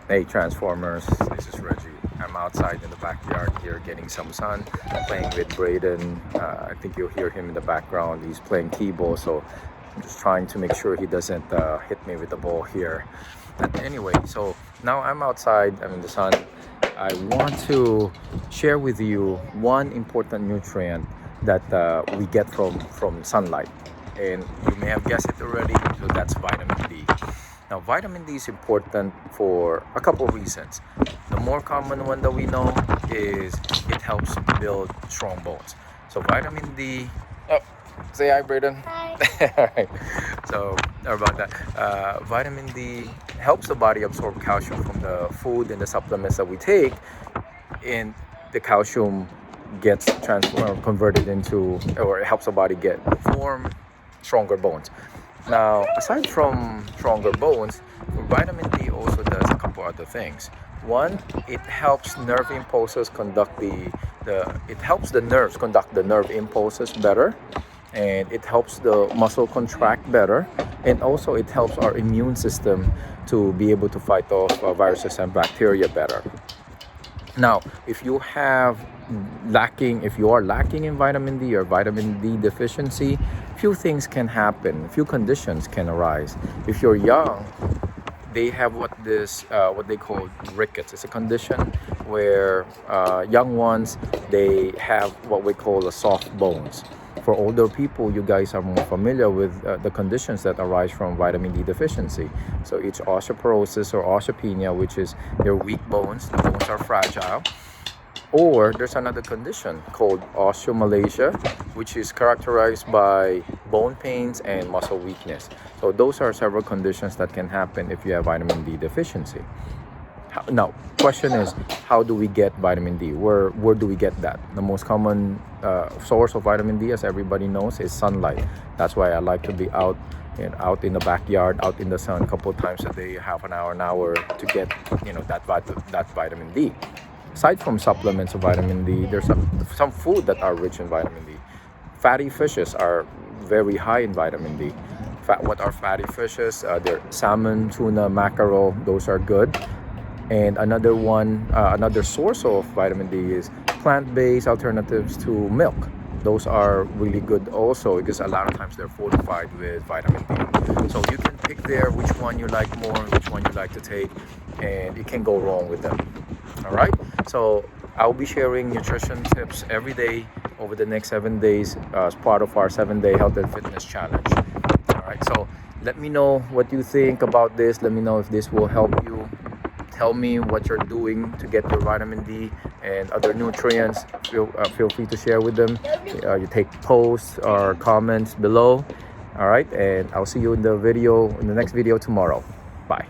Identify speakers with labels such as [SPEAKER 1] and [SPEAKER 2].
[SPEAKER 1] Hey Transformers, this is Reggie. I'm outside in the backyard here getting some sun, playing with Braden. I think you'll hear him in the background. He's playing t-ball, so I'm just trying to make sure he doesn't hit me with the ball here. But anyway, so now I'm outside, I'm in the sun. I want to share with you one important nutrient that we get from sunlight. And you may have guessed it already, so that's vitamin D. Now, vitamin D is important for a couple of reasons. The more common one that we know is it helps build strong bones. So vitamin D, oh, say hi, Braden.
[SPEAKER 2] Hi.
[SPEAKER 1] All right. So, sorry about that. Vitamin D helps the body absorb calcium from the food and the supplements that we take, and the calcium gets transformed, converted into, or it helps the body form stronger bones. Now, aside from stronger bones, vitamin D also does a couple other things. One, it helps nerve impulses conduct it helps the nerves conduct the nerve impulses better, and it helps the muscle contract better, and also it helps our immune system to be able to fight off viruses and bacteria better. Now, if you are lacking in vitamin D or vitamin D deficiency, few things can happen, few conditions can arise. If you're young, they have what they call rickets. It's a condition where young ones, they have what we call a soft bones. For older people, you guys are more familiar with the conditions that arise from vitamin D deficiency. So it's osteoporosis or osteopenia, which is your weak bones. The bones are fragile. Or there's another condition called osteomalacia, which is characterized by bone pains and muscle weakness. So those are several conditions that can happen if you have vitamin D deficiency. Now, question is, how do we get vitamin D? Where do we get that? The most common source of vitamin D, as everybody knows, is sunlight. That's why I like to be out in the backyard, out in the sun a couple of times a day, half an hour to get that vitamin D. Aside from supplements of vitamin D, there's some food that are rich in vitamin D. Fatty fishes are very high in vitamin D. What are fatty fishes? They're salmon, tuna, mackerel. Those are good. And another source of vitamin D is plant-based alternatives to milk. Those are really good also because a lot of times they're fortified with vitamin D. So you can pick there which one you like more, which one you like to take, and you can't go wrong with them. All right? So I'll be sharing nutrition tips every day over the next 7 days as part of our 7-day health and fitness challenge. All right? So let me know what you think about this. Let me know if this will help you. Tell me what you're doing to get your vitamin D and other nutrients. Feel free to share with them. You take posts or comments below. All right, and I'll see you in the next video tomorrow. Bye.